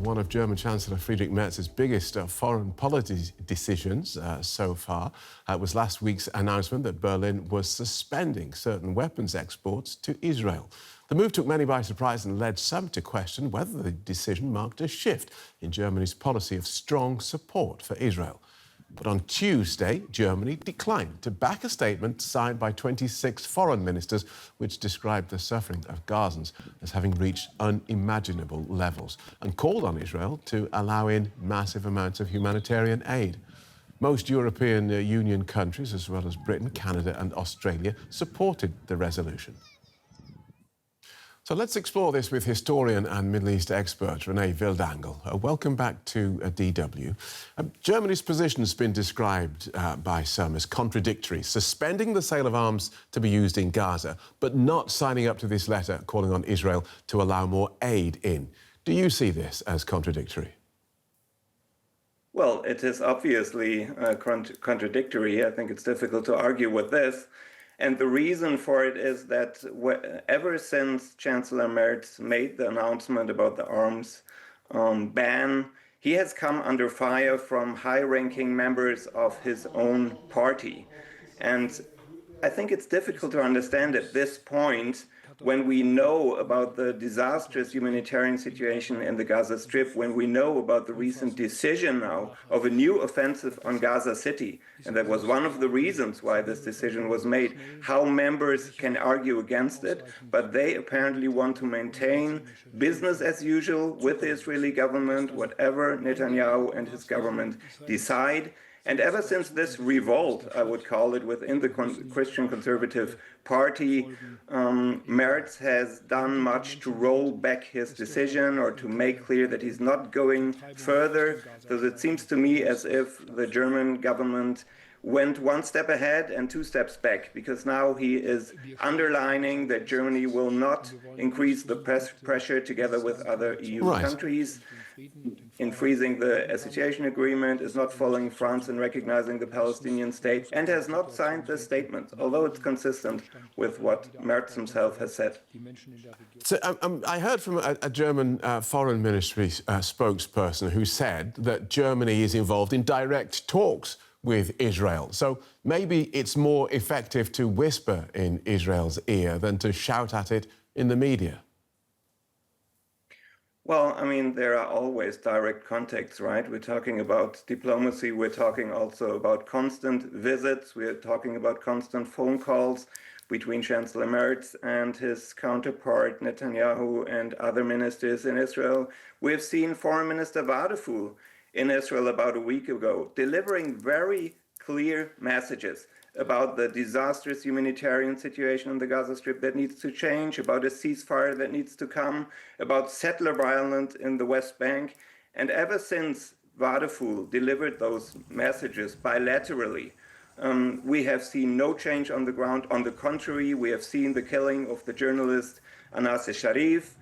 one of German Chancellor Friedrich Merz's biggest foreign policy decisions so far was last week's announcement that Berlin was suspending certain weapons exports to Israel. The move took many by surprise and led some to question whether the decision marked a shift in Germany's policy of strong support for Israel. But on Tuesday, Germany declined to back a statement signed by 26 foreign ministers which described the suffering of Gazans as having reached unimaginable levels and called on Israel to allow in massive amounts of humanitarian aid. Most European Union countries, as well as Britain, Canada and Australia, supported the resolution. So let's explore this with historian and Middle East expert René Wildangel. Welcome back to DW. Germany's position has been described by some as contradictory, suspending the sale of arms to be used in Gaza, but not signing up to this letter calling on Israel to allow more aid in. Do you see this as contradictory? Well, it is obviously contradictory. I think it's difficult to argue with this. And the reason for it is that ever since Chancellor Merz made the announcement about the arms ban, he has come under fire from high-ranking members of his own party. And I think it's difficult to understand at this point, when we know about the disastrous humanitarian situation in the Gaza Strip, when we know about the recent decision now of a new offensive on Gaza City, and that was one of the reasons why this decision was made, how members can argue against it, but they apparently want to maintain business as usual with the Israeli government, whatever Netanyahu and his government decide. And ever since this revolt, I would call it, within the Christian Conservative Party, Merz has done much to roll back his decision or to make clear that he's not going further. Because it seems to me as if the German government went one step ahead and two steps back, because now he is underlining that Germany will not increase the pressure together with other EU countries in freezing the association agreement, is not following France in recognizing the Palestinian state, and has not signed the statement, although it's consistent with what Merz himself has said. So, I heard from a German foreign ministry spokesperson who said that Germany is involved in direct talks with Israel. So maybe it's more effective to whisper in Israel's ear than to shout at it in the media. Well, I mean, there are always direct contacts, right? We're talking about diplomacy. We're talking also about constant visits. We're talking about constant phone calls between Chancellor Merz and his counterpart Netanyahu and other ministers in Israel. We've seen Foreign Minister Vadeful in Israel about a week ago, delivering very clear messages about the disastrous humanitarian situation in the Gaza Strip that needs to change, about a ceasefire that needs to come, about settler violence in the West Bank. And ever since Vadeful delivered those messages bilaterally, we have seen no change on the ground. On the contrary, we have seen the killing of the journalist Anas Sharif.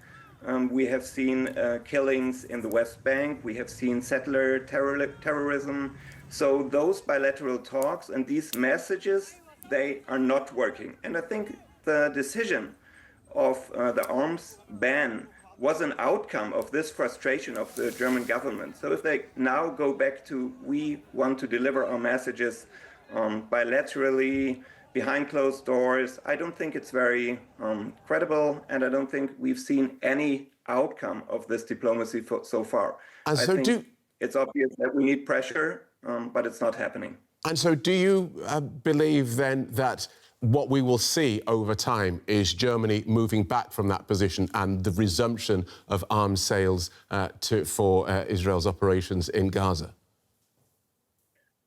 We have seen killings in the West Bank. We have seen settler terrorism. So those bilateral talks and these messages, they are not working. And I think the decision of the arms ban was an outcome of this frustration of the German government. So if they now go back to, we want to deliver our messages bilaterally, behind closed doors, I don't think it's very credible, and I don't think we've seen any outcome of this diplomacy so far. And so it's obvious that we need pressure, but it's not happening. And so do you believe then that what we will see over time is Germany moving back from that position and the resumption of arms sales for Israel's operations in Gaza?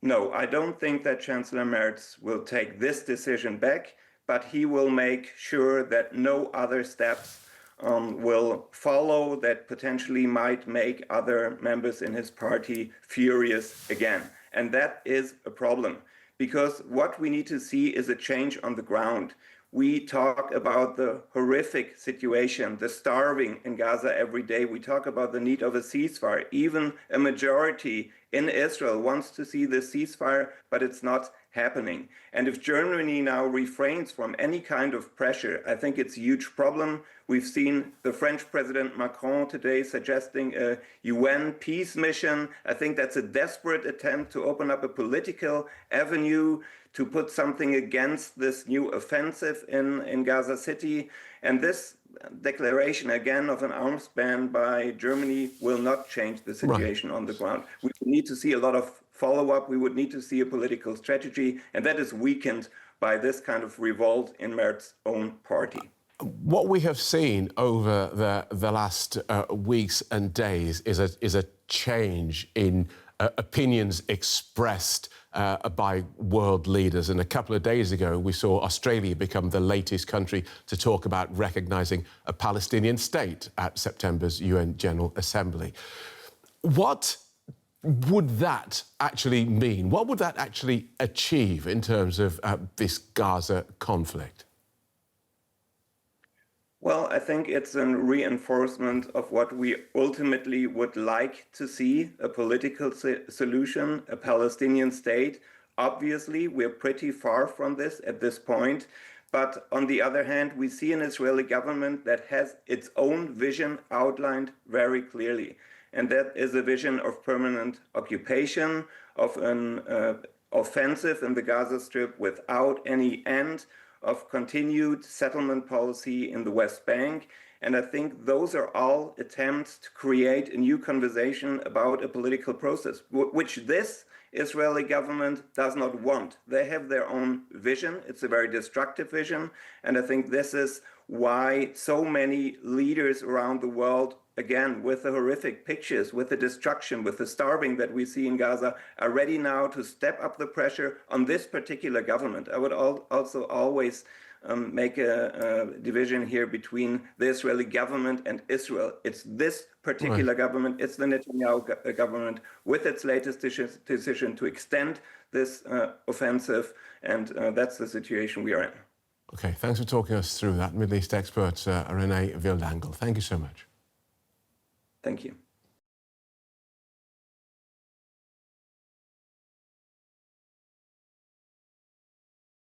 No, I don't think that Chancellor Merz will take this decision back, but he will make sure that no other steps will follow that potentially might make other members in his party furious again. And that is a problem, because what we need to see is a change on the ground. we talk about the horrific situation, the starving in Gaza every day. We talk about the need of a ceasefire. Even a majority in Israel wants to see the ceasefire, but it's not happening. And if Germany now refrains from any kind of pressure, I think it's a huge problem. We've seen the French President Macron today suggesting a UN peace mission. I think that's a desperate attempt to open up a political avenue to put something against this new offensive in Gaza City. And this declaration, again, of an arms ban by Germany will not change the situation on the ground. We need to see a lot of follow-up. We would need to see a political strategy, and that is weakened by this kind of revolt in Merz's own party. What we have seen over the last weeks and days is a change in opinions expressed by world leaders. And a couple of days ago, we saw Australia become the latest country to talk about recognising a Palestinian state at September's UN General Assembly. What would that actually mean? What would that actually achieve in terms of this Gaza conflict? Well, I think it's a reinforcement of what we ultimately would like to see, a political solution, a Palestinian state. Obviously, we're pretty far from this at this point. But on the other hand, we see an Israeli government that has its own vision outlined very clearly. And that is a vision of permanent occupation, of an offensive in the Gaza Strip without any end, of continued settlement policy in the West Bank. And I think those are all attempts to create a new conversation about a political process, which this Israeli government does not want. They have their own vision. It's a very destructive vision. And I think this is why so many leaders around the world, again, with the horrific pictures, with the destruction, with the starving that we see in Gaza, are ready now to step up the pressure on this particular government. I would also always make a division here between the Israeli government and Israel. It's this particular government, it's the Netanyahu government, with its latest decision to extend this offensive, and that's the situation we are in. OK, thanks for talking us through that. Middle East expert Renee Wildangel. Thank you so much. Thank you.